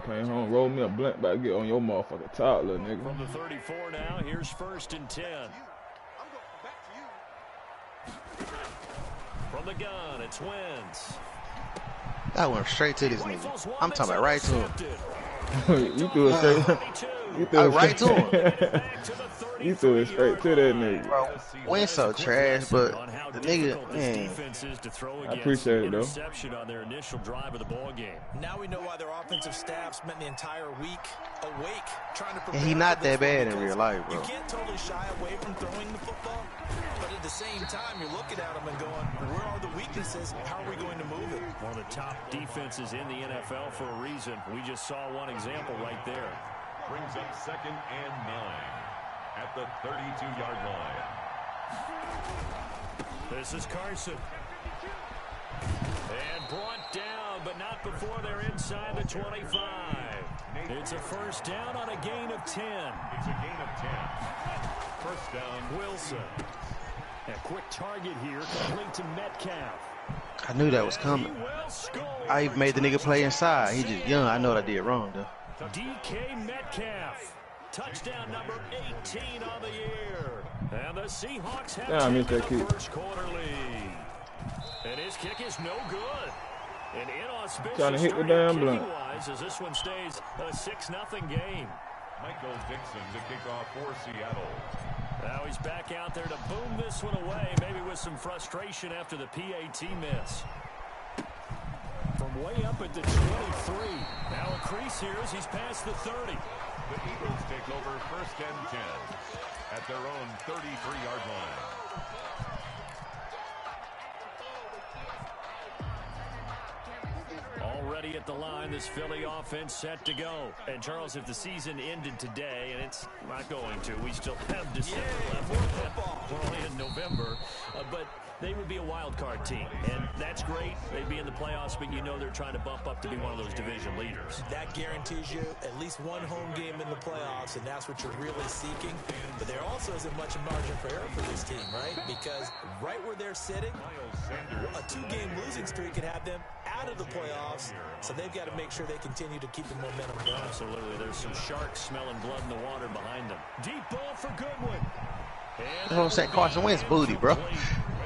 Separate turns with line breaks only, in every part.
Came home, rolled me a blunt, about to get on your motherfucking top, little nigga.
From the 34 now, here's 1st and 10. From the gun, it's Wentz.
That went straight to this nigga. I'm talking about right to him.
You threw it straight. You threw it
right to him.
You threw it straight to that nigga.
Bro, Wentz so trash, but the nigga, man.
I appreciate it though.
On their initial drive of the ball game.
Now we know why their offensive staff spent the entire week awake trying to prepare.
And he not that bad in real life, bro.
You can't totally shy away from throwing the football, but at the same time, you're looking at him and going, where are the weaknesses? How are we going to move it?
One of the top defenses in the NFL for a reason. We just saw one example right there.
Brings up 2nd and 9 at the 32-yard line.
This is Carson. And brought down, but not before they're inside the 25. It's a 1st down on a gain of 10.
It's a gain of 10. 1st down,
Wilson. A quick target here, complete to Metcalf.
I knew that was coming. I even made the nigga play inside. He just young. I know what I did wrong, though.
DK Metcalf. Touchdown number 18 on the year. And the Seahawks have taken the first quarter lead. And his kick is no good. An inauspicious
trying to hit the damn blunt.
As this one stays a 6-0 game.
Michael Dixon to kick off for Seattle.
Now he's back out there to boom this one away, maybe with some frustration after the PAT miss. From way up at the 23. Now a crease here as he's past the 30.
The Eagles take over 1st and 10 at their own 33-yard line.
Already at the line, this Philly offense set to go. And Charles, if the season ended today, and it's not going to, we still have December left. We're only in November, but they would be a wild card team, and that's great. They'd be in the playoffs, but you know they're trying to bump up to be one of those division leaders.
That guarantees you at least one home game in the playoffs, and that's what you're really seeking. But there also isn't much margin for error for this team, right? Because right where they're sitting, a 2-game losing streak could have them out of the playoffs, so they've got to make sure they continue to keep the momentum going.
Absolutely. There's some sharks smelling blood in the water behind them. Deep ball for Goodwin.
That's what I'm saying. Carson Wentz booty, bro.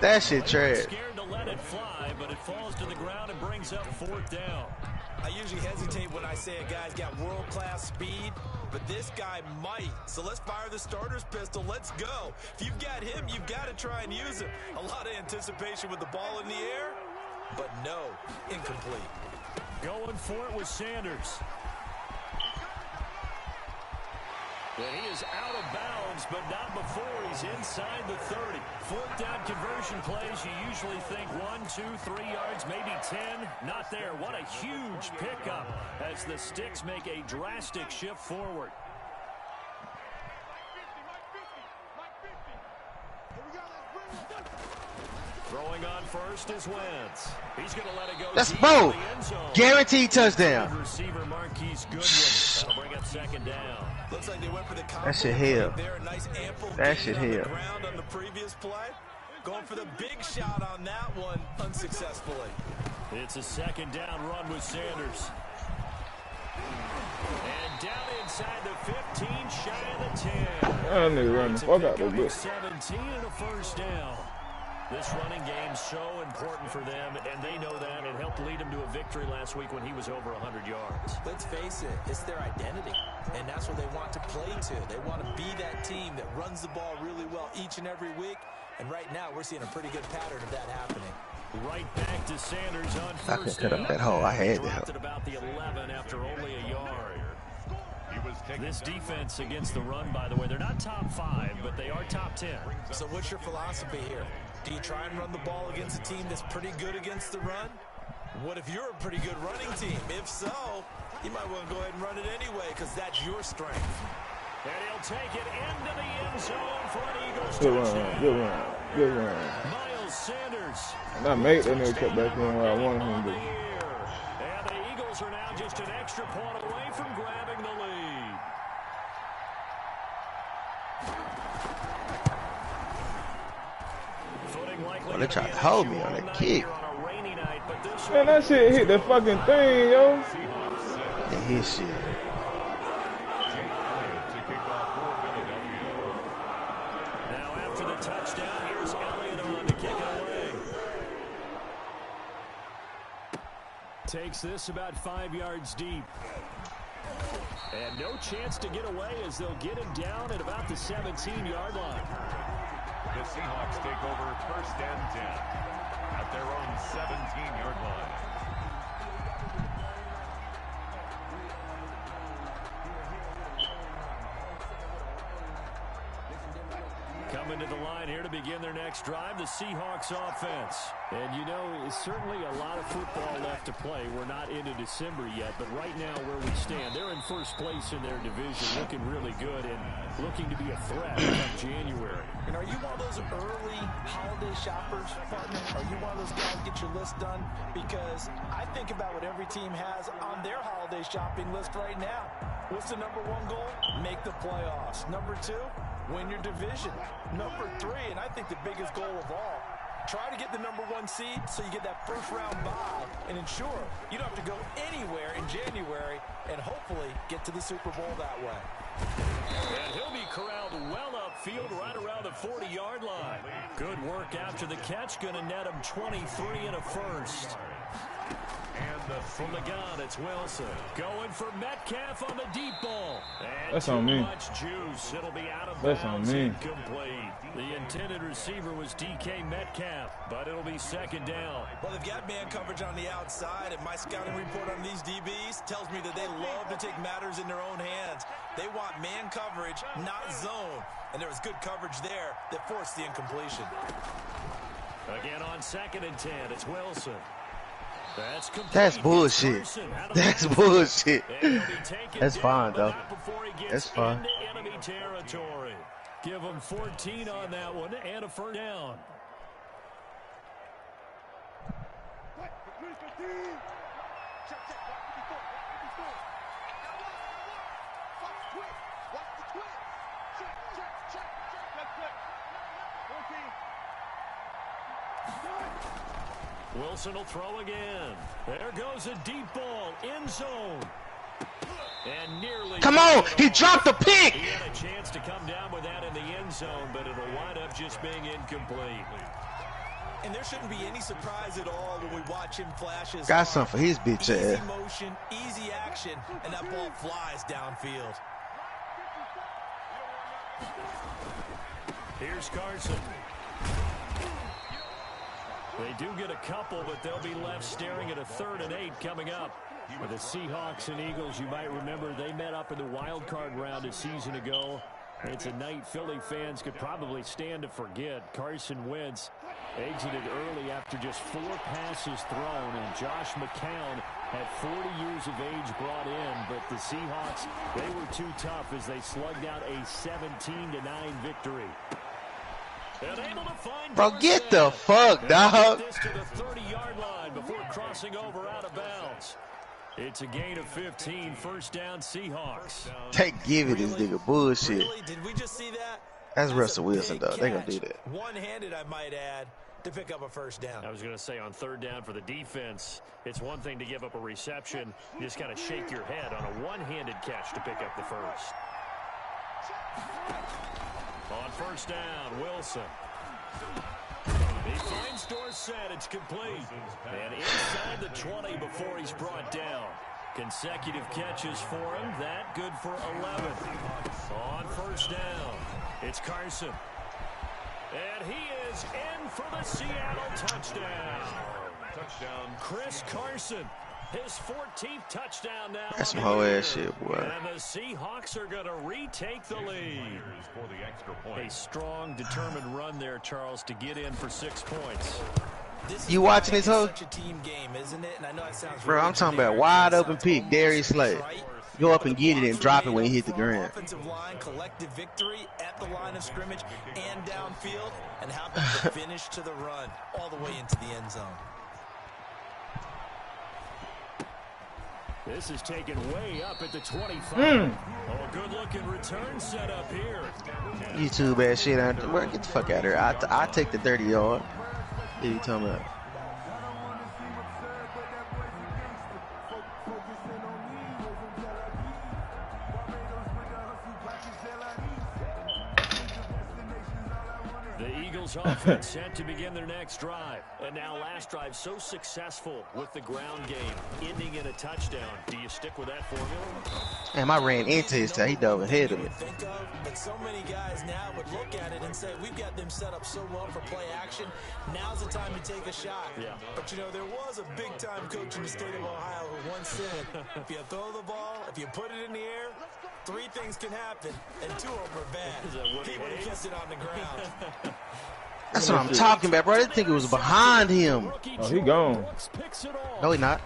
That shit trash.
Scared to let it fly, but it falls to the ground and brings up 4th down.
I usually hesitate when I say a guy's got world-class speed, but this guy might. So let's fire the starter's pistol. Let's go. If you've got him, you've got to try and use him. A lot of anticipation with the ball in the air, but no, incomplete.
Going for it with Sanders. And he is out of bounds, but not before he's inside the 30. 4th down conversion plays, you usually think 1, 2, 3 yards, maybe 10. Not there. What a huge pickup as the Sticks make a drastic shift forward. Throwing on first is Wentz. He's going to let it go.
Let's go. Guaranteed touchdown.
Receiver Marquise Goodwin. That'll bring up 2nd down.
Looks like they went for the
that shit hell.
Nice
that shit hell.
Ground on the previous play. Going for the big shot on that one unsuccessfully.
It's a 2nd down run with Sanders. And down inside the 15, shy of the 10.
That nigga running the fuck out the book.
17 and a 1st down. This running game so important for them, and they know that. It helped lead them to a victory last week when he was over 100 yards.
Let's face it, it's their identity, and that's what they want to play to. They want to be that team that runs the ball really well each and every week, and right now we're seeing a pretty good pattern of that happening.
Right back to Sanders on 1st
I could cut up that hole. I had to help.
At about the 11 after only a yard. This defense against the run, by the way, they're not top 5, but they are top 10.
So what's your philosophy here? Do you try and run the ball against a team that's pretty good against the run? What if you're a pretty good running team? If so, you might want to go ahead and run it anyway because that's your strength.
And he'll take it into the end zone for an Eagles
touchdown. Good run. Good run.
Miles Sanders.
And I made that nigga cut back in where I wanted him to.
And the Eagles are now just an extra point away from grabbing the lead.
Well, they tried to hold me on that kick.
Man, that shit hit the fucking thing, yo.
And his shit.
Now after the touchdown, here's Elliott on to kick it away. Takes this about 5 yards deep. And no chance to get away as they'll get him down at about the 17-yard line.
The Seahawks take over 1st and 10 at their own 17-yard line.
Coming to the line here to begin their next drive, the Seahawks offense. And you know, certainly a lot of football left to play. We're not into December yet, but right now where we stand, they're in first place in their division, looking really good and looking to be a threat come January.
And are you one of those early holiday shoppers, partner? Are you one of those guys get your list done? Because I think about what every team has on their holiday shopping list right now. What's the #1 goal? Make the playoffs. #2, win your division. #3, and I think the biggest goal of all, try to get the #1 seed so you get that first-round bye and ensure you don't have to go anywhere in January and hopefully get to the Super Bowl that way.
And he'll be corralled well upfield right around the 40-yard line. Good work after the catch. Going to net him 23 and a first. From the gun, it's Wilson. Going for Metcalf on the deep ball. And
that's on me.
Much juice. It'll be out of
That's
bounds.
on me.
Incomplete. The intended receiver was DK Metcalf, but it'll be 2nd down.
Well, they've got man coverage on the outside, and my scouting report on these DBs tells me that they love to take matters in their own hands. They want man coverage, not zone. And there was good coverage there that forced the incompletion.
Again on 2nd and 10, it's Wilson.
That's bullshit. That's bullshit. That's fine, though. That's fine.
Enemy territory. Give them 14 on that one and a 1st down. Wilson will throw again. There goes a deep ball, end zone. And nearly.
Come on, he dropped the pick.
He had a chance to come down with that in the end zone, but it'll wind up just being incomplete.
And there shouldn't be any surprise at all when we watch him flash his
Got something for his bitch ass.
Easy motion, easy action, and that ball flies downfield.
Here's Carson. They do get a couple, but they'll be left staring at a 3rd and 8 coming up. For the Seahawks and Eagles, you might remember they met up in the wild card round a season ago. It's a night Philly fans could probably stand to forget. Carson Wentz exited early after just 4 passes thrown, and Josh McCown had 40 years of age brought in, but the Seahawks, they were too tough as they slugged out a 17-9 victory.
Bro, get the fuck, dog.
This to the 30-yard line before crossing over out of bounds. It's a gain of 15, 1st down Seahawks.
They giving this nigga bullshit.
Really? Did we just see that?
That's Russell Wilson, though. They gonna do that.
One-handed, I might add, to pick up a 1st down.
I was going to say on 3rd down for the defense, it's one thing to give up a reception. You just kind of shake your head on a one-handed catch to pick up the 1st. On 1st down, Wilson. He finds Dorsett. It's complete. And inside the 20 before he's brought down. Consecutive catches for him. That good for 11. On 1st down, it's Carson. And he is in for the Seattle touchdown.
Touchdown.
Chris Carson. His 14th touchdown now.
That's some whole ass shit, boy.
And the Seahawks are going to retake the lead.
For the extra point.
A strong, determined run there, Charles, to get in for 6 points.
You watching this whole?
Such a team game, isn't it? And I know it sounds
Bro,
really
I'm talking about
generic,
wide
but it
open
sounds
pick, Darius Slay.
right.
Go up and get it and drop it when he hit the ground.
Offensive line, collective victory at the line of scrimmage and downfield. And how about the finish to the run all the way into the end zone?
This is taken way up at the 25. Oh, good-looking return set up here.
YouTube ass shit out there. Get the fuck out of here. I take the 30-yard. What are you talking about?
Eagles offense set to begin their next drive. And now last drive so successful with the ground game, ending in a touchdown. Do you stick with that formula?
Damn, I ran into his tail. He dove ahead of me.
But so many guys now would look at it and say, we've got them set up so well for play action. Now's the time to take a shot.
Yeah.
But, you know, there was a big-time coach in the state of Ohio who once said, if you throw the ball, if you put it in the air, 3 things can happen, and 2 of them are bad. He would have kept it on the ground.
That's what I'm talking about, bro. I didn't think it was behind him.
Oh, he gone.
No, he not.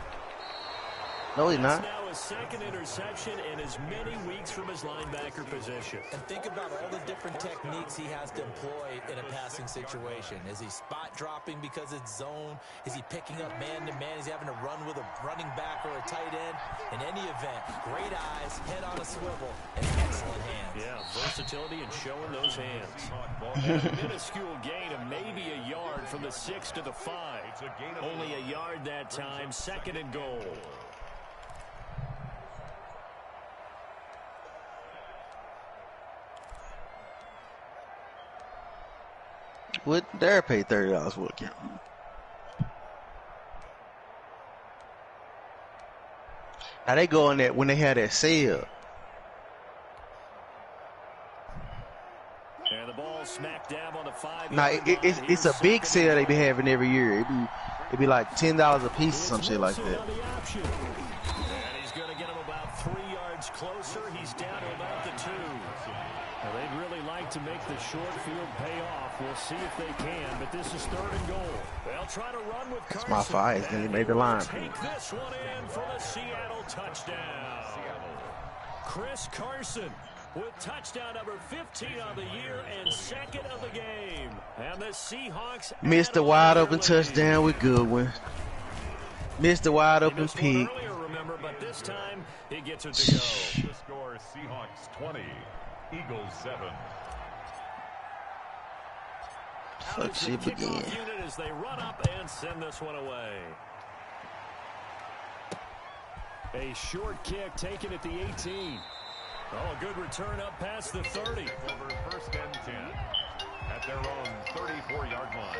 No, he not.
Now his second interception in as many weeks from his linebacker position.
And think about all the different techniques he has to employ in a passing situation. Is he spot dropping because it's zone? Is he picking up man-to-man? Is he having to run with a running back or a tight end? In any event, great eyes, head on a swivel, and excellent hands.
Yeah, versatility and showing those hands. And a minuscule gain of maybe a yard from the 6 to the 5. Only a yard that time, 2nd and goal.
Would dare pay $30 for a camera? Now they go on that when they had that sale.
And the ball smacked down on the 5.
Now it's a big sale they be having every year. It'd be like $10 a piece or some shit like that.
And he's going to get him about 3 yards closer. He's down to about the 2. Now they'd really like to make the short field pay off. We'll see if they can, but this is 3rd and goal. They'll try to run with Carson.
It's my five, then he made the line.
Take this one in for the Seattle touchdown. Chris Carson with touchdown number 15 on the year and 2nd of the game. And the Seahawks
missed a wide open touchdown with Goodwin. Missed a wide open pick.
Remember, but this time he gets it to go.
The score, Seahawks 20, Eagles 7.
Fuck shit again.
As they run up and send this one away. A short kick taken at the 18. Oh, a good return up past the 30.
Over 1st and 10 at their own 34-yard line.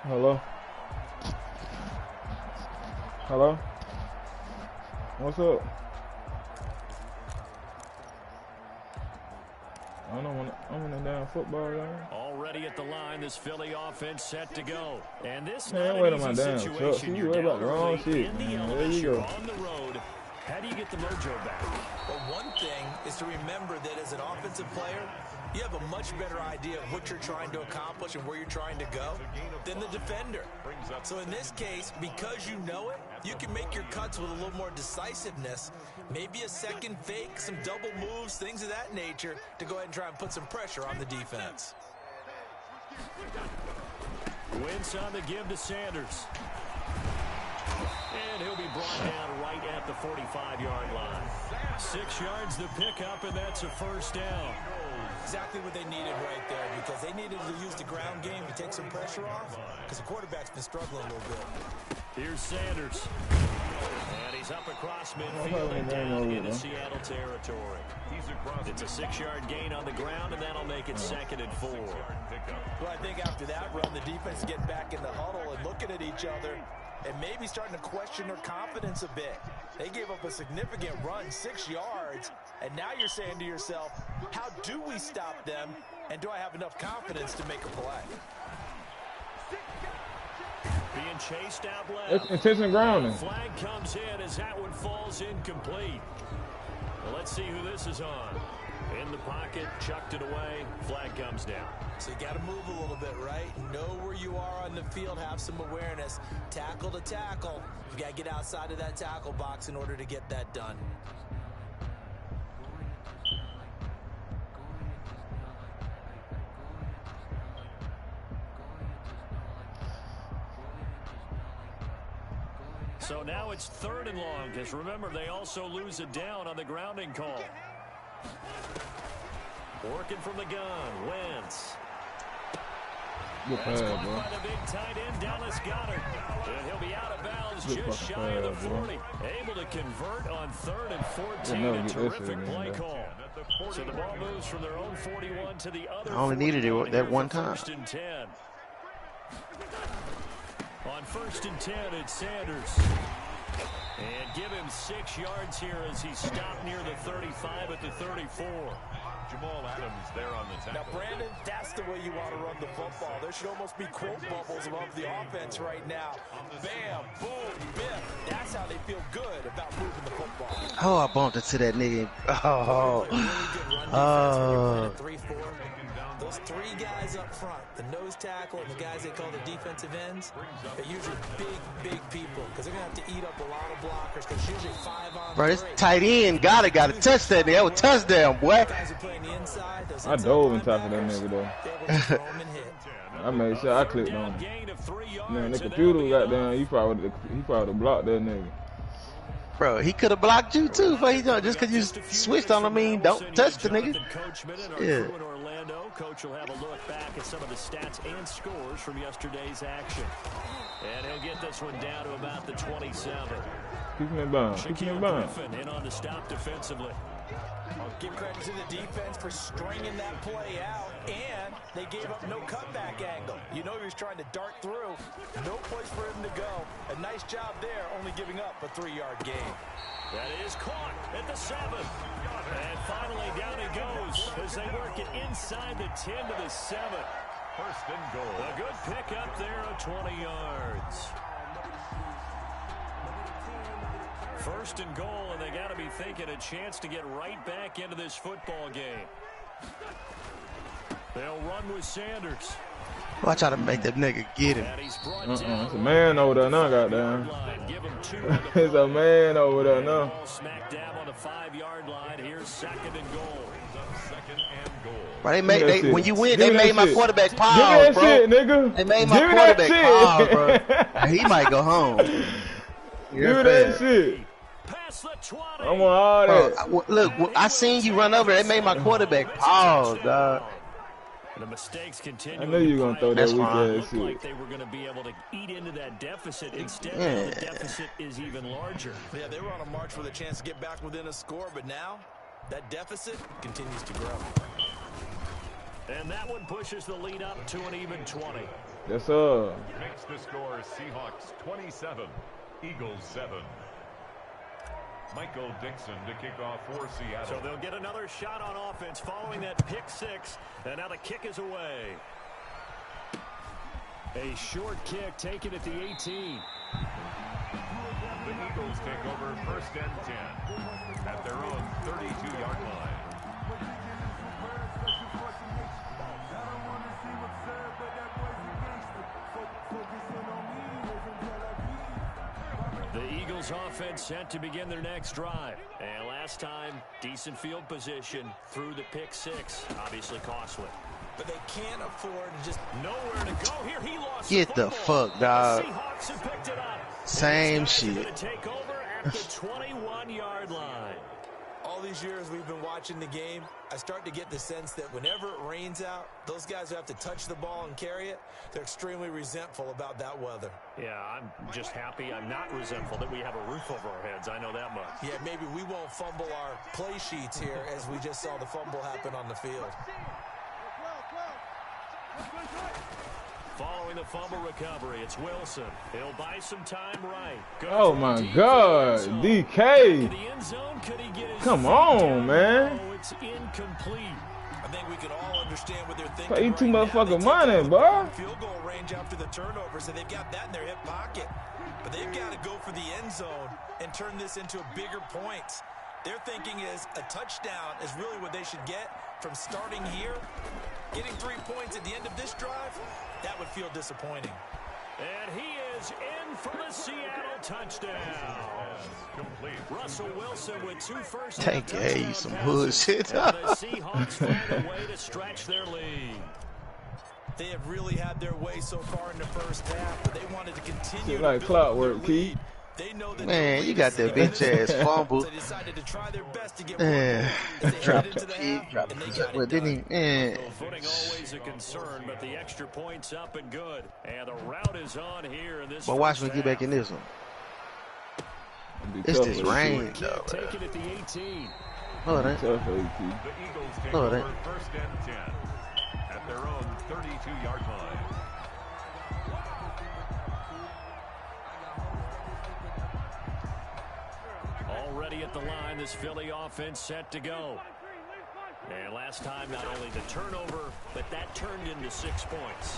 Hello? Hello? What's up? I'm in a damn football game.
Already at the line, this Philly offense set to go. And this
man, wait on my damn truck. See, you worry about the wrong shit. There you go.
On the road. How do you get the mojo back?
Well, one thing is to remember that as an offensive player, you have a much better idea of what you're trying to accomplish and where you're trying to go than the defender. So in this case, because you know it, you can make your cuts with a little more decisiveness, maybe a second fake, some double moves, things of that nature, to go ahead and try and put some pressure on the defense.
Wentz on the give to Sanders. And he'll be brought down right at the 45-yard line. 6 yards the pickup, and that's a 1st down.
Exactly what they needed right there, because they needed to use the ground game to take some pressure off, because the quarterback's been struggling a little bit.
Here's Sanders. And he's up across midfield and down into Seattle territory. It's a 6-yard gain on the ground, and that'll make it 2nd and 4.
Well, I think after that run, the defense get back in the huddle and looking at each other and maybe starting to question their confidence a bit. They gave up a significant run, 6 yards, and now you're saying to yourself, how do we stop them, and do I have enough confidence to make a play?
Being chased out left.
It's intentional grounding.
Flag comes in as that one falls incomplete. Well, let's see who this is on. In the pocket, chucked it away, flag comes down.
So you got to move a little bit, right? Know where you are on the field, have some awareness. Tackle to tackle. You got to get outside of that tackle box in order to get that done.
So now it's 3rd and long, because remember, they also lose a down on the grounding call. Working from the gun, Wentz.
Good pass, bro.
By the big tight end, Dallas Goedert. And he'll be out of bounds just shy of the 40. Able to convert on 3rd and 14. A terrific play call. So the ball moves from their own 41 to the other.
I only needed it that one time.
First and 10. On 1st and 10, it's Sanders. And give him 6 yards here as he stopped near the 35 at the 34.
Jamal Adams there on the tackle.
Now, Brandon, that's the way you want to run the football. There should almost be quote bubbles above the offense right now. Bam, boom, biff. That's how they feel good about moving the football.
Oh, I bumped into that nigga. Oh.
Really good run defense when you're playing at 3-4. Those 3 guys up front, the nose tackle and the guys they call the defensive ends, they're usually big people because they're going to have to eat up a lot of blockers because it's usually 5 on 3.
Bro, this tight end got to touch that nigga. That was touchdown, boy.
Guys are playing the inside,
I dove on top of that nigga, though. I made sure I clicked on him. Man, the computer got down. He probably would have blocked that nigga.
Bro, he could have blocked you, too. But he don't. Just because you switched on him, don't touch the nigga. Yeah.
Coach will have a look back at some of the stats and scores from yesterday's action. And he'll get this one down to about the 27.
Keep me bound. Keep me bound.
In on the stop defensively.
I'll give credit to the defense for stringing that play out, and they gave up no cutback angle. You know he was trying to dart through. No place for him to go. A nice job there, only giving up a 3-yard gain.
That is caught at the 7. And finally down he goes as they work it inside the 10 to the 7.
First and goal.
A good pick up there of 20 yards. First and goal, and they got to be thinking a chance to get right back into this football game. They'll run with Sanders.
Watch how to make that nigga get him.
It's a man over there now, goddamn. It's a man over there now.
Smack dab on the 5-yard line. Here's 2nd and goal.
Bro, when you win, they made my quarterback pause, bro.
Shit, nigga.
They made my quarterback pause, bro. He might go home.
Give me that shit. I'm on all that.
Bro, look, I seen you run over. It made my quarterback pause, dog.
The mistakes continue.
I knew you were gonna throw that weak ass shit.
Like they were gonna be able to eat into that deficit. Instead, the deficit is even larger.
Yeah, they were on a march with a chance to get back within a score, but now that deficit continues to grow.
And that one pushes the lead up to an even 20.
Yes, sir.
Makes the score Seahawks 27, Eagles 7. Michael Dixon to kick off for Seattle.
So they'll get another shot on offense following that pick 6. And now the kick is away. A short kick taken at the 18.
The Eagles take over 1st and 10 at their own 32-yard line.
The Eagles offense set to begin their next drive. And last time, decent field position through the pick 6. Obviously costly.
But they can't afford to just
nowhere to go here. He lost
Get the fuck, dog.
Seahawks have picked it up.
Same shit.
Take over at the 21-yard line.
all these years we've been watching the game, I start to get the sense that whenever it rains out, those guys who have to touch the ball and carry it, they're extremely resentful about that weather.
Yeah, I'm just happy I'm not resentful that we have a roof over our heads. I know that much.
Yeah, maybe we won't fumble our play sheets here as we just saw the fumble happen on the field.
Following the fumble recovery, it's Wilson. He'll buy some time right.
Oh, my God. DK. Come on, man.
Oh, it's incomplete.
I think we can all understand what they're thinking.
Pay too
right
motherfucking money, bro.
Field goal range after the turnover, so they've got that in their hip pocket. But they've got to go for the end zone and turn this into bigger points. Their thinking is a touchdown is really what they should get from starting here. Getting 3 points at the end of this drive, that would feel disappointing.
And he is in for the Seattle touchdown.
Complete.
Russell Wilson with 2 first.
They gave you some hood shit.
The Seahawks find a way to stretch their lead.
They have really had their way so far in the first half, but they wanted to continue.
Shit like clockwork, Key.
Man, you got that bitch ass fumble.
They decided to try their best to get
Dropped the pick, dropped the But didn't he? Man.
Footing always a concern, but the extra points up and good. And the route is on here in this.
But watch me get back in this one. It's this rain, though.
Take it at the 18.
No, it ain't.
Tough for AT.
The Eagles take
No, it
over
ain't.
first and 10 at their own 32-yard line.
Already at the line, this Philly offense set to go. And last time, not only the turnover, but that turned into 6 points.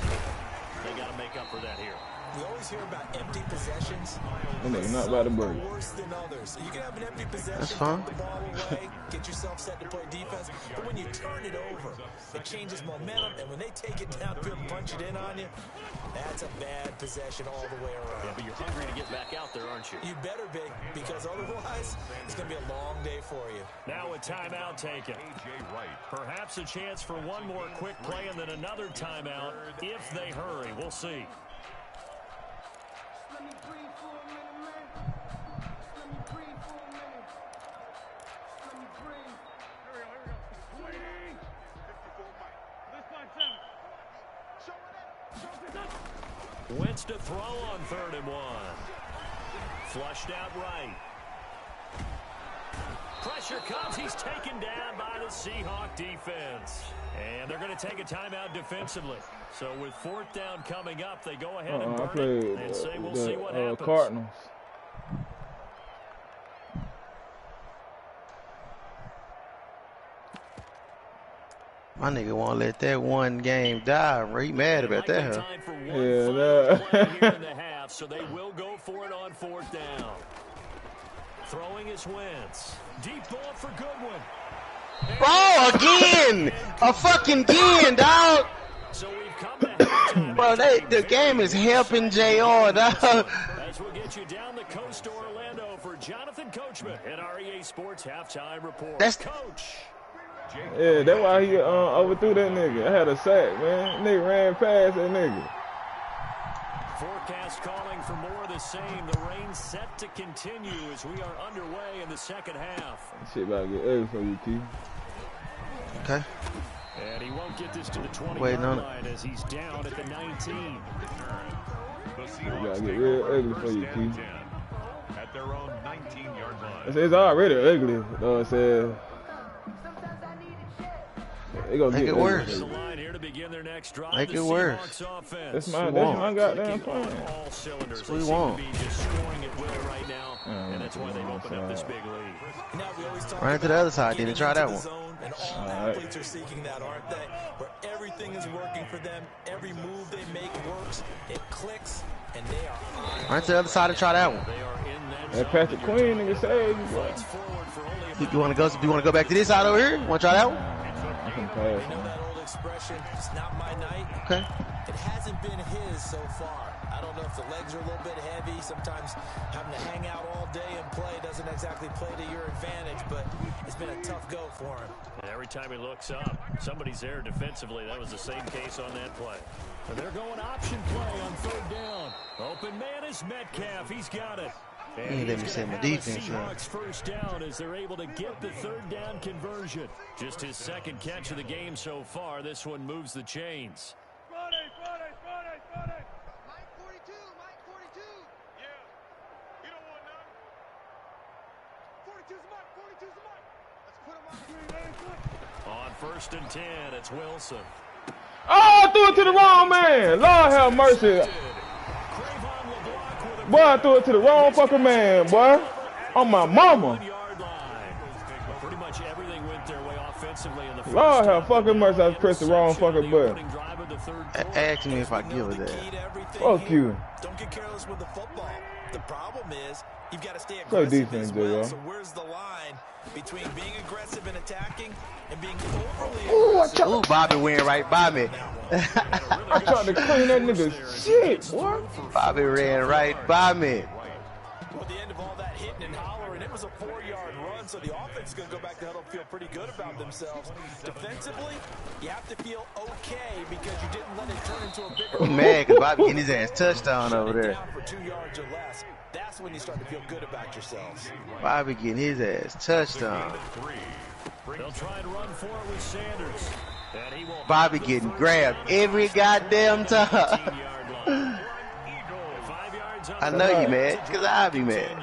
They got to make up for that here.
We always hear about empty possessions.
That nigga not about to break.
Worse than others. You can have an empty possession,
That's fine.
put the ball away, get yourself set to play defense. But when you turn it over, it changes momentum. And when they take it downfield and punch it in on you, that's a bad possession all the way around.
Yeah, but you're hungry to get back out there, aren't you?
You better be, because otherwise, it's going to be a long day for you.
Now a timeout taken. Perhaps a chance for one more quick play and then another timeout if they hurry. We'll see. Wentz to throw on 3rd and 1. Flushed out right. Pressure comes. He's taken down by the Seahawk defense. And they're going to take a timeout defensively. So with 4th down coming up, they go ahead and burn it and say we'll see what happens.
Cardinals.
My nigga won't let that one game die. He mad about that, huh?
Yeah, so they will go for it on 4th down. Throwing is Wentz. Deep ball for Goodwin.
Oh, again! A fucking again, dog!
So we've come to halftime.
Bro, the game is helping JR, dog.
As we'll get you down the coast to Orlando for Jonathan Coachman at our EA Sports Halftime Report.
That's
Coach.
Yeah, that's why he overthrew that nigga. I had a sack, man. Nigga ran past that nigga.
Forecast calling for more of the same. The rain set to continue as we are underway in the second half.
That shit about to get ugly for you, T.
Okay.
And he won't get this to the 20-yard line as he's down at the 19.
It about to get real ugly for you, T.
At their own 19-yard line.
It's already ugly, though it says. They gonna
Make
get
it worse.
Make
it worse.
That's my goddamn plan.
All cylinders.
That's what we want.
They seem to be just scoring at will right now, and that's why they've opened up this big lead.
Now, we always talk
Run to the other side,
getting
didn't try that
into
one.
the zone, and all athletes are seeking that, aren't they? Where everything is working for them, every move they make works, it clicks, and they are on.
Run to the other side and try that one.
They are in that
That Patrick Queen nigga saved you, boy.
Fights forward for only
You want to go back to this side over here? Want to try that one?
I can pass.
You know that old expression, it's not my night?
Okay.
It hasn't been his so far. I don't know if the legs are a little bit heavy. Sometimes having to hang out all day and play doesn't exactly play to your advantage, but it's been a tough go for him.
And every time he looks up, somebody's there defensively. That was the same case on that play. And they're going option play on 3rd down. Open man is Metcalf. He's got it. And
Let me say my defense.
Seahawks first down as they're able to get the 3rd down conversion. Just his 2nd catch of the game so far. This one moves the chains.
Friday. Mike 42. Yeah. You don't want none. 42's Mike. Let's put him
On 1st and 10, it's Wilson.
Oh, I threw it to the wrong man. Lord have mercy. Boy, I threw it to the wrong fucking man, boy. On my mama.
Pretty much everything went their way offensively in the first
Lord have fucking mercy. I pressed the wrong fucking button.
Ask me if I give it that.
Fuck you.
Don't get careless with the football. The problem is you've got to stay
Play
aggressive
defense,
as well.
J.R.
So where's the line between being aggressive and attacking and being overly
Ooh, ooh, Bobby went right by me.
I tried to clean that nigga's shit, boy.
Bobby ran right by me.
Well, at the end of all that hitting and hollering, it was a 4-yard run, so the offense is going to go back to huddle and feel pretty good about themselves. Defensively, you have to feel okay because you didn't let it turn into a bigger.
I'm mad because Bobby getting his ass touchdown over there.
Down for 2 yards or less. That's when you start to feel good about yourselves.
Bobby getting his ass touchdown.
They'll try and run for it with Sanders. And he will
Bobby getting grabbed every goddamn time. I know you mad, because I be mad.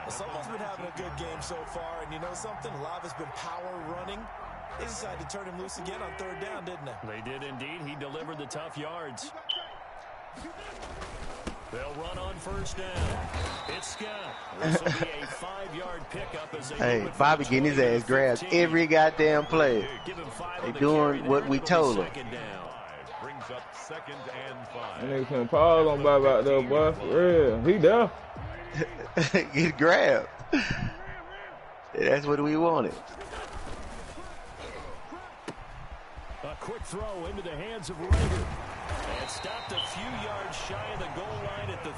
Well, someone's been having a good game so far, and you know something? A lot has been power running. They decided to turn him loose again on 3rd down, didn't they?
They did indeed. He delivered the tough yards. They'll run on 1st down. It's Scott. This will be a 5-yard pickup as they
Hey, Bobby getting his ass grabbed every goddamn play. They doing what we told him.
Brings up 2nd and 5.
And they can pause on Bobby out there, boy. For real. He there.
Get grabbed. That's what we wanted.
A quick throw into the hands of Rager. And stopped a few yards shy of the goal line at the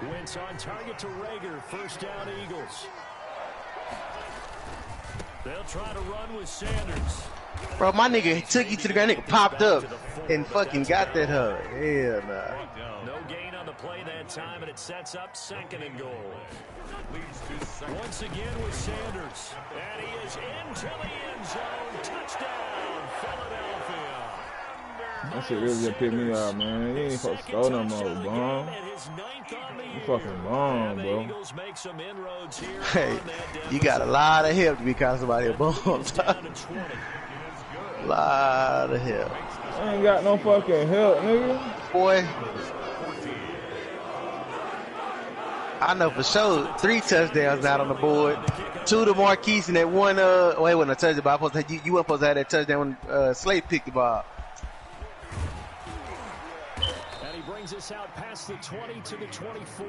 3. Wentz on target to Rager. 1st down, Eagles. They'll try to run with Sanders.
Bro, my nigga took you to the ground. Nigga popped up and fucking got that hug. Hell nah.
No gain on the play that time, and it sets up 2nd and goal. Once again with Sanders. And he is into the end zone. Touchdown, Philadelphia.
That shit really just picked me out, man. You ain't supposed to score no more, bum. You fucking bum, bro.
Hey, you got a lot of help to be calling somebody a bum. A lot of help.
I ain't got no fucking help, nigga.
Boy, I know for sure 3 touchdowns out on the board. 2 to Marquise and that one, well, it wasn't a touchdown, but you weren't supposed to have that touchdown when Slade picked the ball.
And he brings us out past the 20 to the 24.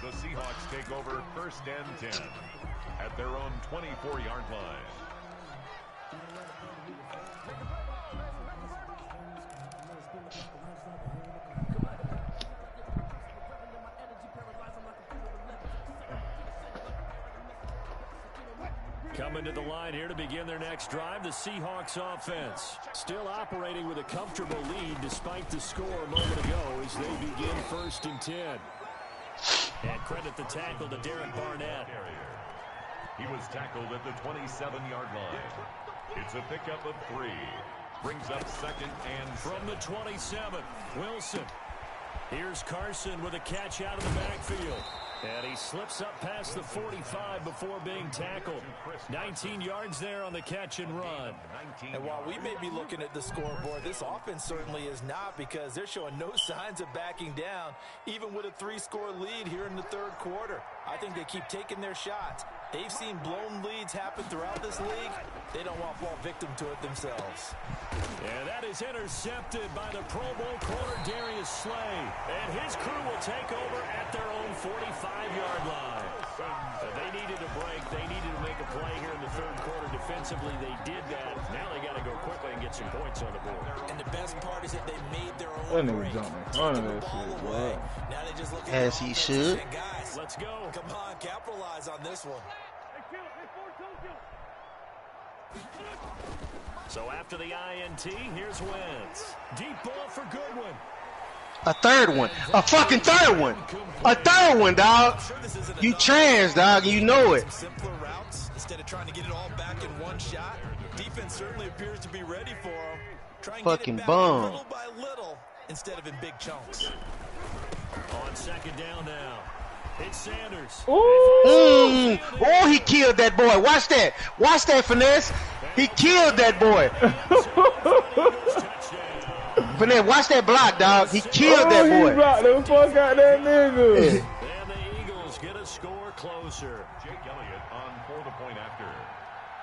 The Seahawks take over 1st and 10 at their own 24-yard line.
Coming to the line here to begin their next drive, the Seahawks offense. Still operating with a comfortable lead despite the score a moment ago as they begin 1st and 10. And credit the tackle to Derek Barnett.
He was tackled at the 27-yard line. It's a pickup of 3. Brings up 2nd and
from the 27. Wilson. Here's Carson with a catch out of the backfield. And he slips up past the 45 before being tackled. 19 yards there on the catch and run.
And while we may be looking at the scoreboard, this offense certainly is not, because they're showing no signs of backing down, even with a 3-score lead here in the 3rd quarter. I think they keep taking their shots. They've seen blown leads happen throughout this league. They don't want to fall victim to it themselves.
And that is intercepted by the Pro Bowl corner Darius Slay. And his crew will take over at their own 45-yard line. They needed a break. They needed to make a play here in the 3rd quarter. Defensively, they did that. Now they got to go quickly and get some points on the board.
And the best part is that they made their own break. Now they just look at
as he should.
Guys, let's go. Come on, capitalize on this one.
So after the INT, here's Wentz. Deep ball for Goodwin.
A 3rd one. A fucking 3rd one. A 3rd one, dog. You trans, dog. You know it.
Simpler routes instead of trying to get it all back in one shot. Defense certainly appears to be ready for him. Try and
fucking
get it back
bum.
little by little instead of in big chunks.
On 2nd down now. It's Sanders.
Oh, he killed that boy. Watch that. Watch that, Finesse. He killed that boy. Finesse, watch that block, dog. He killed that boy.
He blocked the fuck out that nigga.
And the Eagles get a score closer.
Jake Elliott on for the point after.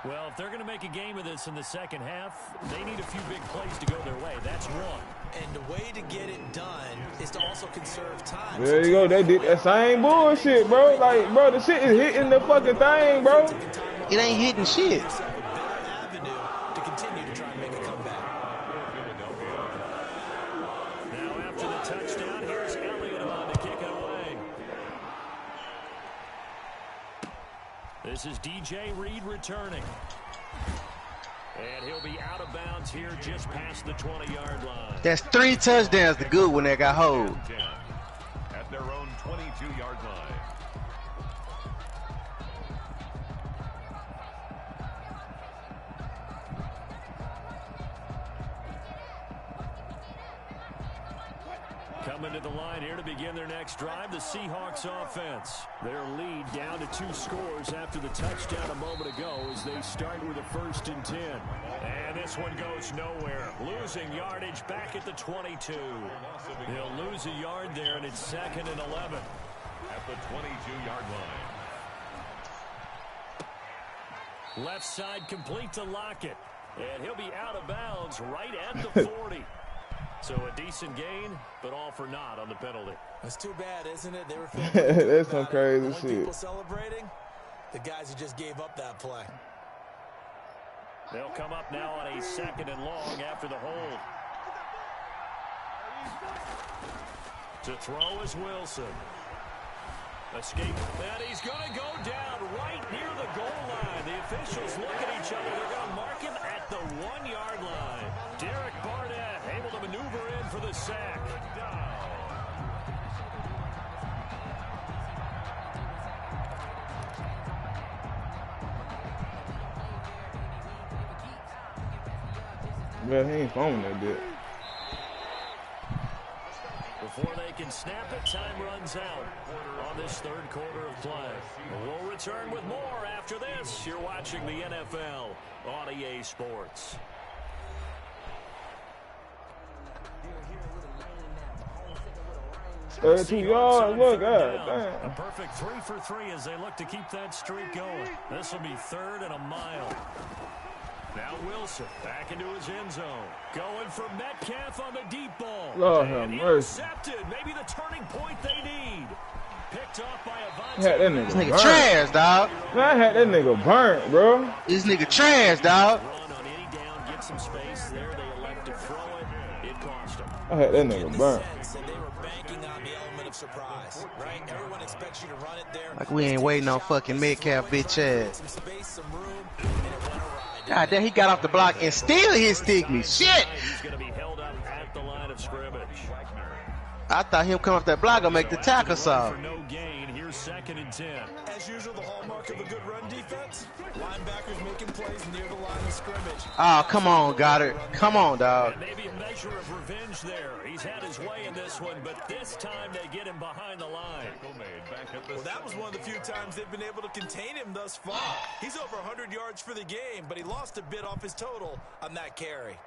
Well, if they're going to make a game of this in the 2nd half, they need a few big plays to go their way. That's one.
And the way to get it done is to also conserve time.
There you go. They did that same bullshit, bro. Like, bro, the shit is hitting the fucking thing, bro.
It ain't hitting shit.
Avenue to continue to try and make a comeback.
Now after the touchdown, here's Elliott on to kick it away. This is DJ Reed returning. And he'll be out of bounds here just past the 20-yard line.
That's 3 touchdowns to good when they got hold.
At their own 22-yard line.
Coming to the line here to begin their next drive, the Seahawks offense. Their lead down to 2 scores after the touchdown a moment ago as they start with a 1st and 10. And this one goes nowhere. Losing yardage back at the 22. They'll lose a yard there, and it's 2nd and 11.
At the 22-yard line.
Left side complete to Lockett. And he'll be out of bounds right at the 40. So a decent gain, but all for naught on the penalty.
That's too bad, isn't it? They were
That's some crazy shit.
People celebrating, the guys who just gave up that play.
They'll come up now on a 2nd and long after the hold. To throw is Wilson. Escape, and he's going to go down right near the goal line. The officials look at each other. They're going to mark him at the 1-yard line. Derek Barnett able to maneuver in for the sack.
Man, he ain't foaming that bit.
Before they can snap it, time runs out on this 3rd quarter of play. We'll return with more after this. You're watching the NFL on EA Sports.
32 yards, look, God damn.
A perfect 3 for 3 as they look to keep that streak going. This will be 3rd and a mile. Now Wilson back into his end zone. Going for Metcalf on the deep ball.
Lord have
and
mercy.
Intercepted. Maybe the turning point they need. Picked off by Avante.
Had that nigga
This nigga
burnt.
trash, dog.
Man, I had that nigga burnt, bro.
This nigga trash, dog.
Run on any down, get some space there. They elect to throw it. It cost them.
I had that nigga burnt.
And they were banking on the element of surprise, right? Everyone expects you to run it there.
Like we ain't waiting on fucking Metcalf, bitch ass.
Some space, some room, and it went awry.
God damn, he got off the block and still hit stick me. Shit!
He's going to be held up at the line of scrimmage.
I thought him come off that block gonna make the tackle soft.
For no gain, here's 2nd and 10.
As usual, the hallmark of a good run defense, linebackers making plays near the line of scrimmage.
Oh, come on, Goddard. Come on, dog.
And maybe a measure of revenge there. He's had his way in this one, but this time they get him behind the line.
Well, that was one of the few times they've been able to contain him thus far. He's over 100 yards for the game, but he lost a bit off his total on that carry.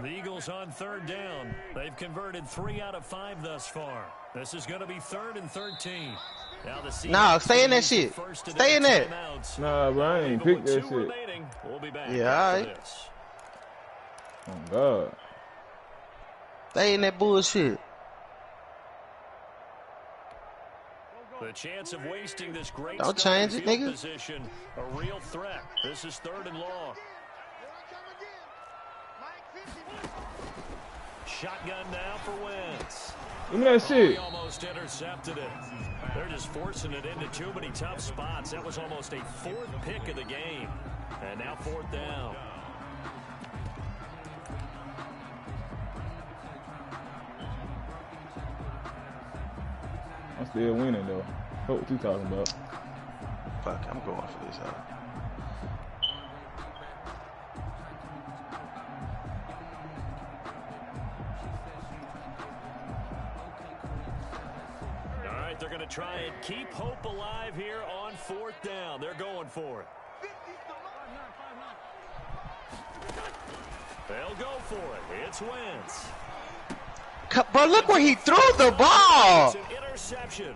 The Eagles on 3rd down. They've converted 3 out of 5 thus far. This is going to be 3rd and 13. Now the
Nah, stay in that shit. Stay in there.
Nah, bro, I ain't pick that shit.
We'll be back
Yeah, all right.
this.
Oh, God.
Stay in that bullshit.
The chance of wasting this great
Don't change it,
field
nigga.
position, a real threat. This is 3rd and long. Shotgun now for Wentz.
Give me that
He
shit.
almost intercepted it. They're just forcing it into too many tough spots. That was almost a 4th pick of the game. And now 4th down.
I'm still winning, though. What you talking about?
Fuck, I'm going for this, huh?
They're going to try and keep hope alive here on 4th down. They're going for it. They'll go for it. It's Wentz.
Bro, look where he threw the ball.
It's an interception.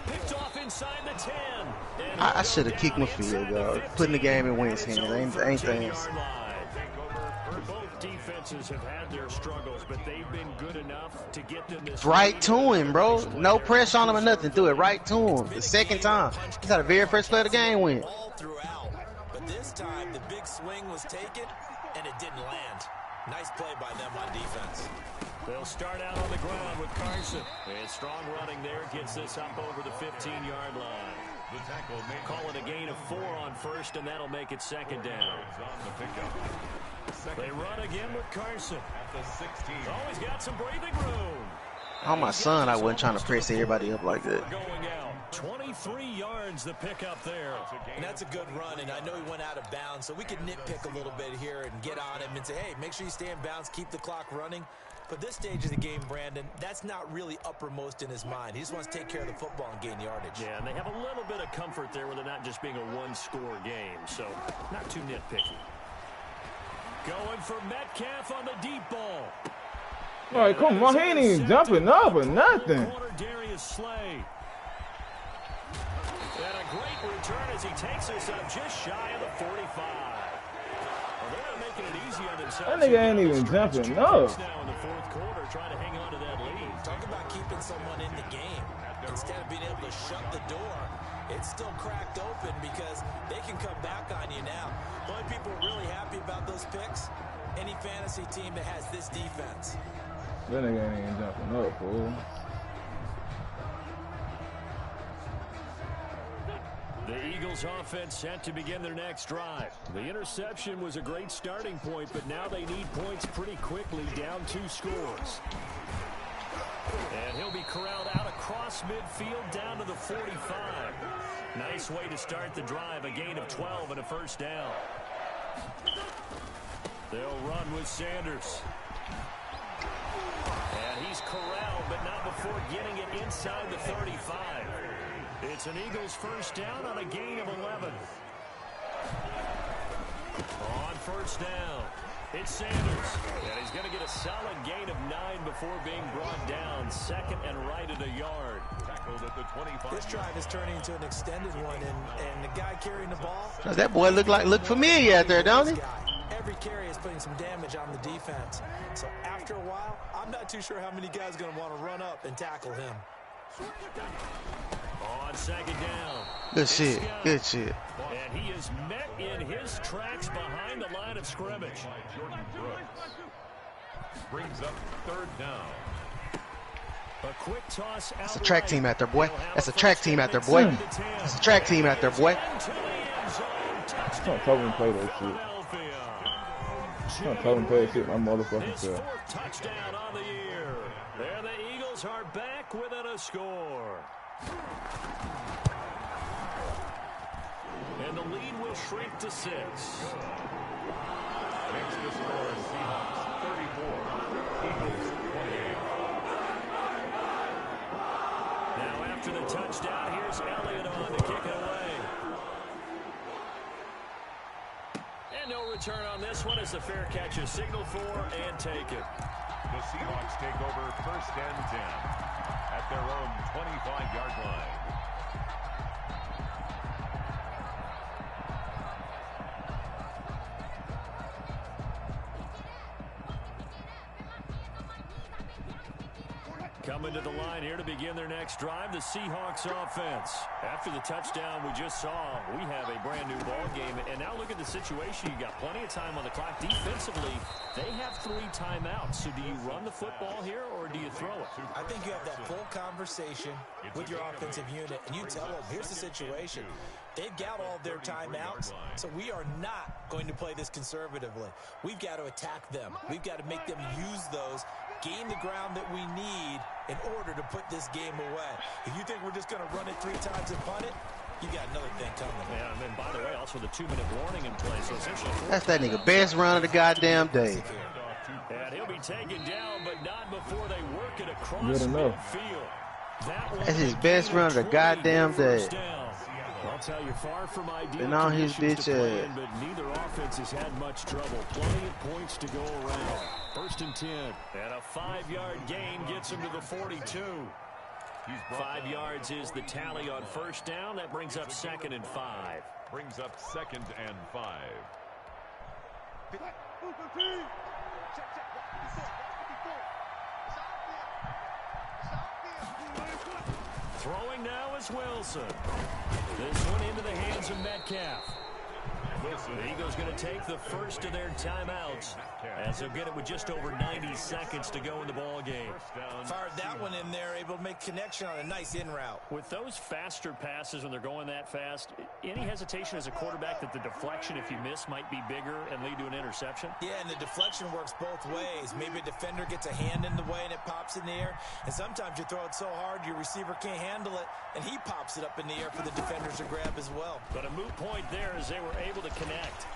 Picked off inside the 10.
I should have kicked my field, dog. Putting the game in Wentz' hands. Ain't things.
Both defenses have had their struggles, but they've been good enough to get them this
Right to him, bro. No pressure on him or nothing. Do it right to him. The second time. He's got the very first play of the game win.
All throughout. But this time, the big swing was taken, and it didn't land. Nice play by them on defense.
They'll start out on the ground with Carson. And strong running there gets this up over the 15-yard line.
The tackle made.
Call it a gain of 4 on 1st, and that'll make it 2nd down.
On the pickup.
They run again with Carson.
At the 16.
Oh, he's got some breathing room.
On my son, I wasn't trying to press everybody up like that.
23 yards the pickup there.
And that's a good run, and I know he went out of bounds, so we could nitpick a little bit here and get on him and say, hey, make sure you stay in bounds, keep the clock running. But this stage of the game, Brandon, that's not really uppermost in his mind. He just wants to take care of the football and gain yardage.
Yeah, and they have a little bit of comfort there with it not just being a one-score game, so not too nitpicky. Going for Metcalf on the deep ball.
All right, come on, he ain't even jumping up or nothing.
And a great return as he takes us up just shy of the 45. Well, they're not making it easy on themselves.
That nigga ain't even jumping up.
Now in the fourth quarter, trying to hang on to that lead.
Talk about keeping someone in the game. Instead of being able to shut the door, it's still cracked open because they can come back on you now. The only people really happy about those picks, any fantasy team that has this defense.
That nigga ain't even jumping up, fool.
The Eagles offense set to begin their next drive. The interception was a great starting point, but now they need points pretty quickly, down 2 scores. And he'll be corralled out across midfield down to the 45. Nice way to start the drive, a gain of 12 and a first down. They'll run with Sanders. And he's corralled, but not before getting it inside the 35. It's an Eagles first down on a gain of 11. On first down, it's Sanders. And he's going to get a solid gain of 9 before being brought down. Second and right at a yard.
Tackled at the 25.
This drive is turning into an extended one, and the guy carrying the ball.
Does that boy look familiar out there, don't he?
Every carry is putting some damage on the defense. So after a while, I'm not too sure how many guys are going to want to run up and tackle him.
On second down.
Good shit. Good shit.
And he is met in his tracks behind the line of scrimmage.
Jordan Brooks brings up third down.
A quick toss out.
That's a track team out there, boy. That's a track team out there, boy. That's a track team out there, boy.
Don't tell him to play that shit. Don't tell him to play that shit, my motherfucking self.
Touchdown on the year. There the Eagles are back within a score. And the lead will shrink to 6.
Makes the score Seahawks 34, Eagles 28.
Now after the touchdown, here's Elliott on to kick it away. And no return on this one as the fair catch is signaled for and taken.
The Seahawks take over first and 10 at their own 25-yard line.
Coming to the line here to begin their next drive, the Seahawks offense. After the touchdown we just saw, we have a brand new ball game. And now look at the situation. You got plenty of time on the clock. Defensively, they have 3 timeouts. So do you run the football here or do you throw it?
I think you have that full conversation with your offensive unit, and you tell them, here's the situation. They've got all their timeouts, so we are not going to play this conservatively. We've got to attack them. We've got to make them use those, gain the ground that we need in order to put this game away. If you think we're just going to run it 3 times and punt it, you got another thing coming.
Yeah, and then, by the way, also the 2-minute warning in play. So essentially,
That's that nigga best run of the goddamn day.
and he'll be taken down, but not before they work it across
Good enough.
midfield.
That's his best run of the goddamn day.
I'll tell you, far from ideal
Been on his
conditions to
bitch
play
ass.
in, but neither offense has had much trouble. Plenty of points to go around. First and 10. And a 5-yard gain gets him to the 42. 5 yards is the tally on first down. That brings up 2nd and 5.
Brings up 2nd and 5.
Throwing now is Wilson. This one into the hands of Metcalf. The Eagles going to take the first of their timeouts as they'll get it with just over 90 seconds to go in the ball game.
Fired that one in there, able to make connection on a nice in route.
With those faster passes when they're going that fast, any hesitation as a quarterback that the deflection, if you miss, might be bigger and lead to an interception?
Yeah, and the deflection works both ways. Maybe a defender gets a hand in the way and it pops in the air. And sometimes you throw it so hard your receiver can't handle it, and he pops it up in the air for the defenders to grab as well.
But a moot point there as they were able to connect.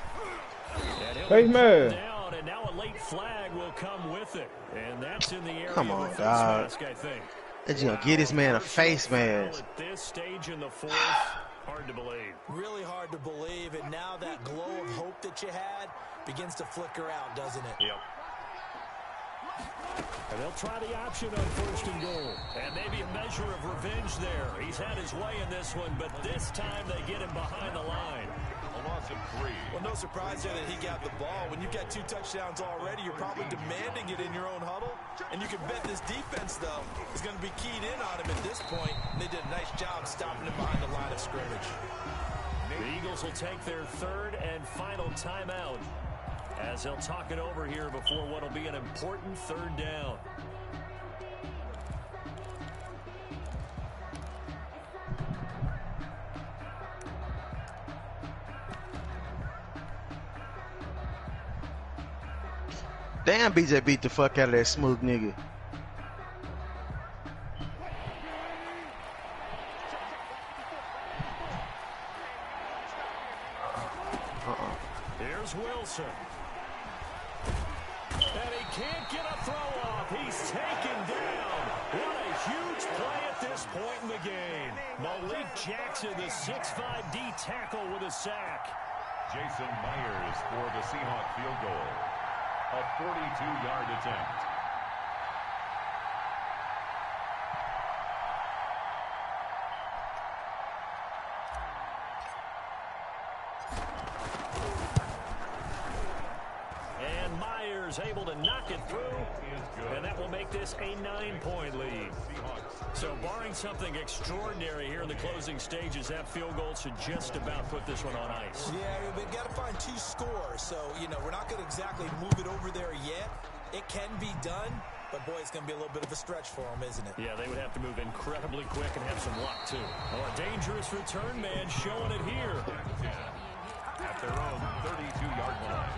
Face man.
Down, and now a late flag will come with it. And that's in the area
Come on,
of a face
dog.
mask, I think.
They're gonna get this man a face mask.
At this stage in the fourth, hard to believe.
Really hard to believe, and now that glow of hope that you had begins to flicker out, doesn't it?
Yep. And they'll try the option on first and goal. And maybe a measure of revenge there. He's had his way in this one, but this time they get him behind the line.
A loss of 3.
Well, no surprise there that he got the ball. When you've got 2 touchdowns already, you're probably demanding it in your own huddle. And you can bet this defense, though, is going to be keyed in on him at this point. And they did a nice job stopping him behind the line of scrimmage.
The Eagles will take their third and final timeout as they'll talk it over here before what will be an important third down.
Damn, BJ beat the fuck out of that smooth nigga.
Here's Wilson. And he can't get a throw off. He's taken down. What a huge play at this point in the game. Malik Jackson, the 6'5" D tackle with a sack.
Jason Myers for the Seahawk field goal. A 42-yard attempt.
And Myers able to knock it through. And that will make this a 9-point lead. So barring something extraordinary here in the closing stages, that field goal should just about put this one on ice.
Yeah, we've got to find 2 scores. So, we're not going to exactly move it over there yet. It can be done, but boy, it's going to be a little bit of a stretch for them, isn't it?
Yeah, they would have to move incredibly quick and have some luck, too. Oh, a dangerous return man showing it here.
At their own 32-yard line.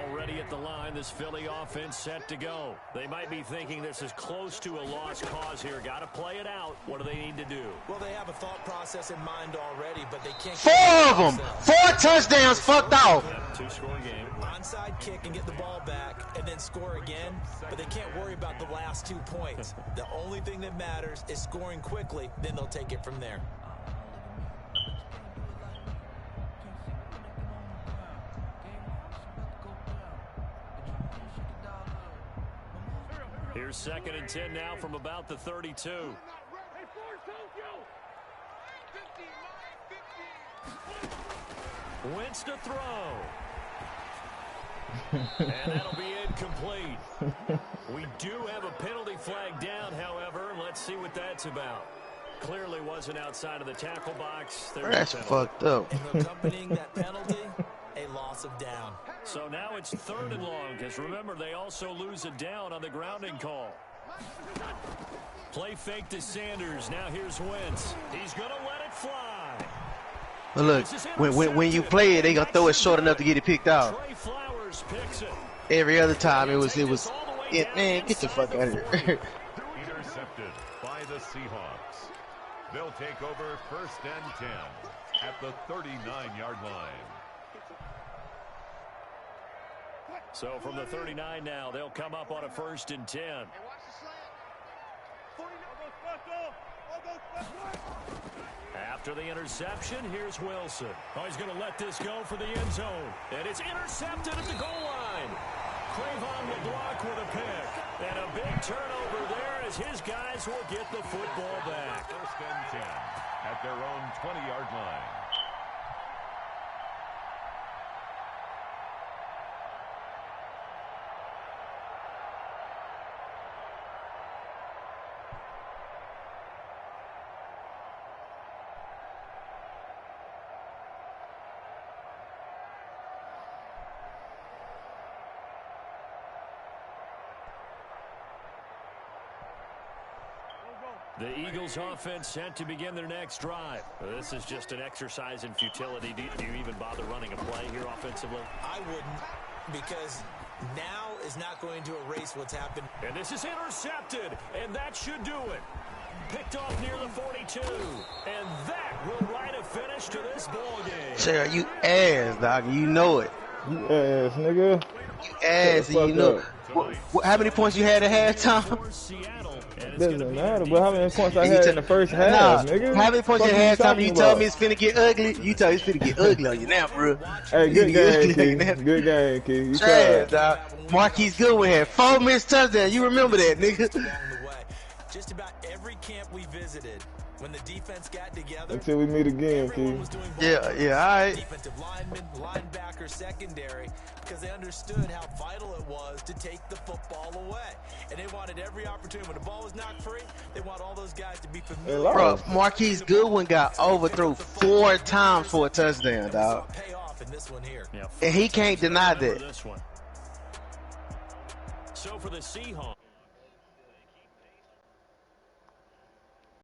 Already at the line, this Philly offense set to go. They might be thinking this is close to a lost cause here. Got to play it out. What do they need to do?
Well, they have a thought process in mind already, but they can't.
4 of them! 4 touchdowns fucked off!
2-score game.
Onside kick and get the ball back and then score again, but they can't worry about the last 2 points. The only thing that matters is scoring quickly, then they'll take it from there.
Here's 2nd and 10 now from about the 32. Wentz to throw. And that'll be incomplete. We do have a penalty flag down, however. Let's see what that's about. Clearly wasn't outside of the tackle box.
That's fucked up.
And accompanying that penalty, a loss of down.
So now it's 3rd and long, because remember, they also lose a down on the grounding call. Play fake to Sanders. Now here's Wentz. He's going to let it fly.
But look, when you play it, they gonna throw it short enough to get it picked out.
Trey Flowers picks it.
Every other time it was man, get the fuck out of here.
Intercepted by the Seahawks. They'll take over 1st and 10 at the 39-yard line.
So from the 39 now, they'll come up on a 1st and 10. After the interception, here's Wilson. Oh, he's going to let this go for the end zone. And it's intercepted at the goal line. Cravon LeBlanc with a pick. And a big turnover there as his guys will get the football back.
1st and 10 at their own 20-yard line.
The Eagles offense set to begin their next drive. This is just an exercise in futility. Do you even bother running a play here offensively?
I wouldn't, because now is not going to erase what's happened.
And this is intercepted, and that should do it. Picked off near the 42, and that will write a finish to this ball game.
Sarah, you ass, dog. You know it.
You ass, nigga.
You ass, and you know it. How many points you had at halftime?
Doesn't matter, but how many points I had in the first half, nigga?
How many points you had at halftime? You told me it's finna get ugly. You told me it's finna get ugly on you now, bro.
Hey, good game, Key. Good game, Key. You
tried, dog. Marquise Goodwin had 4 missed touchdowns. You remember that, nigga?
Just about every camp we visited, when the defense got together,
until we meet again, Key.
Yeah, all right.
Defensive linemen, linebacker, secondary, because they understood how vital it was to take the football away. And they wanted every opportunity. When the ball was knocked free, they want all those guys to be familiar.
Bro, Marquise Goodwin got overthrown 4 times for a touchdown, dog. And he can't deny that.
So for the Seahawks.